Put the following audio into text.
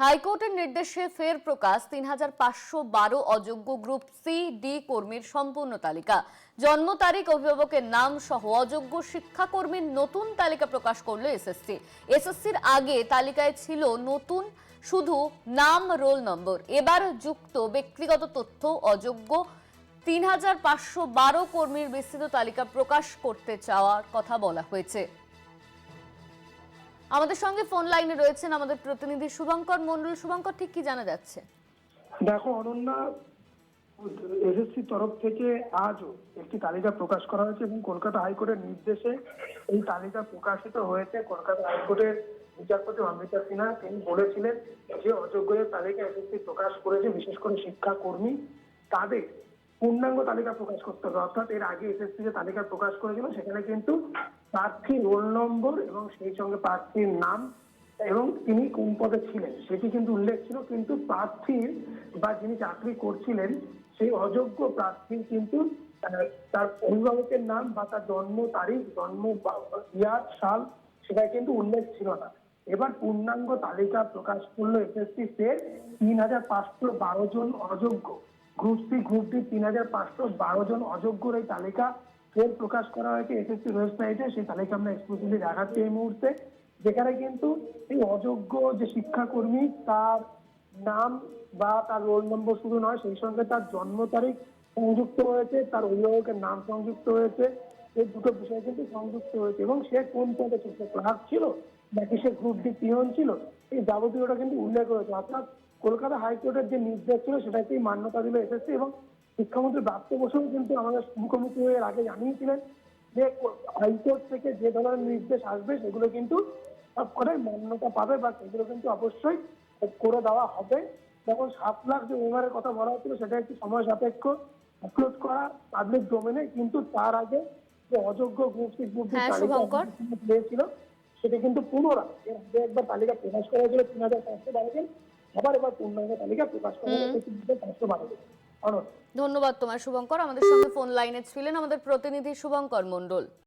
হাইকোর্টের নির্দেশে ফের প্রকাশ ৩৫১২ অযোগ্য গ্রুপ সি ডি কর্মীর সম্পূর্ণ তালিকা। জন্ম তারিখ, অভিভাবকের নাম সহ অযোগ্য শিক্ষাকর্মীর নতুন তালিকা প্রকাশ করলো এসএসসি। এসএসসির আগে তালিকায় ছিল নতুন শুধু নাম, রোল নম্বর। এবার যুক্ত ব্যক্তিগত তথ্য। অযোগ্য ৩৫১২ কর্মীর বিস্তৃত তালিকা প্রকাশ করতে চাওয়ার কথা বলা হয়েছে। আমাদের সঙ্গে ফোন লাইনে রয়েছেন আমাদের প্রতিনিধি শুভঙ্কর মণ্ডল। শুভঙ্কর, ঠিক কি জানা যাচ্ছে? দেখো অনন্যা, এসএসসি তরফ থেকে আজও একটি তালিকা প্রকাশ করা হয়েছে এবং কলকাতা হাইকোর্টের নির্দেশে এই তালিকা প্রকাশিত হয়েছে। কলকাতা হাইকোর্টের বিচারপতি অমৃতা সিনহা তিনি বলেছিলেন যে অযোগ্যদের তালিকা এসএসসি প্রকাশ করেছে, বিশেষ করে শিক্ষাকর্মী, তাদের পূর্ণাঙ্গ তালিকা প্রকাশ করতে হবে। অর্থাৎ এর আগে এসএসসি যে তালিকা প্রকাশ করেছিল সেখানে কিন্তু প্রার্থীর রোল নম্বর এবং সেই সঙ্গে প্রার্থীর নাম এবং তিনি কোন পদে ছিলেন সেটি কিন্তু উল্লেখ ছিল, কিন্তু প্রার্থীর বা যিনি চাকরি করছিলেন সেই অযোগ্য প্রার্থীর কিন্তু তার অভিভাবকের নাম বা তার জন্ম তারিখ, জন্ম ইয়ার, সাল সেটা কিন্তু উল্লেখ ছিল না। এবার পূর্ণাঙ্গ তালিকা প্রকাশ করলো এসএসসি। ফের ৩৫১২ জন অযোগ্য গ্রুপ সি, গ্রুপ ডি ৩৫১২ জন অযোগ্যর এই তালিকা ফের প্রকাশ করা হয়েছে এসএসসি ওয়েবসাইটে। সেই তালিকা আমরা এক্সক্লুসিভলি দেখাচ্ছি এই মুহূর্তে, যেখানে কিন্তু এই অযোগ্য যে শিক্ষাকর্মী তার নাম বা তার রোল নম্বর শুধু নয়, সেই সঙ্গে তার জন্ম তারিখ সংযুক্ত হয়েছে, তার অভিভাবকের নাম সংযুক্ত হয়েছে। এই দুটো বিষয় কিন্তু সংযুক্ত হয়েছে এবং সে কোন পদে ছিল, সে ক্লার্ক ছিল নাকি সে গ্রুপ ডি পিয়ন ছিল, এই যাবতীয়টা কিন্তু উল্লেখ হয়েছে। অর্থাৎ কলকাতা হাইকোর্টের যে নির্দেশ ছিল সেটাকেই মান্যতা দিল এসএসসি এবং শিক্ষামন্ত্রী ব্রাত্য বসু কিন্তু আমাদের মুখোমুখি হয়ে আগে জানিয়েছিলেন যে হাইকোর্ট থেকে যে ধরনের নির্দেশ আসবে সেগুলো কিন্তু সব কটাই মান্যতা পাবে বা সেগুলো কিন্তু অবশ্যই করে দেওয়া হবে। যেমন ৭ লাখ যে ওভারের কথা বলা হচ্ছিল সেটা একটি সময় সাপেক্ষ আপলোড করা পাবলিক ডোমেনে, কিন্তু তার আগে যে অযোগ্য গ্রুপ সি, গ্রুপ ডি তালিকা পেয়েছিল সেটা কিন্তু পুনরায় এর আগে একবার তালিকা প্রকাশ করা হয়েছিল ৩৫১২ জন, এবার পূর্ণাঙ্গ তালিকা প্রকাশ করা হয়েছে ৩৫১২ জন। ধন্যবাদ তোমার শুভঙ্কর। আমাদের সঙ্গে ফোন লাইনে ছিলেন আমাদের প্রতিনিধি শুভঙ্কর মণ্ডল।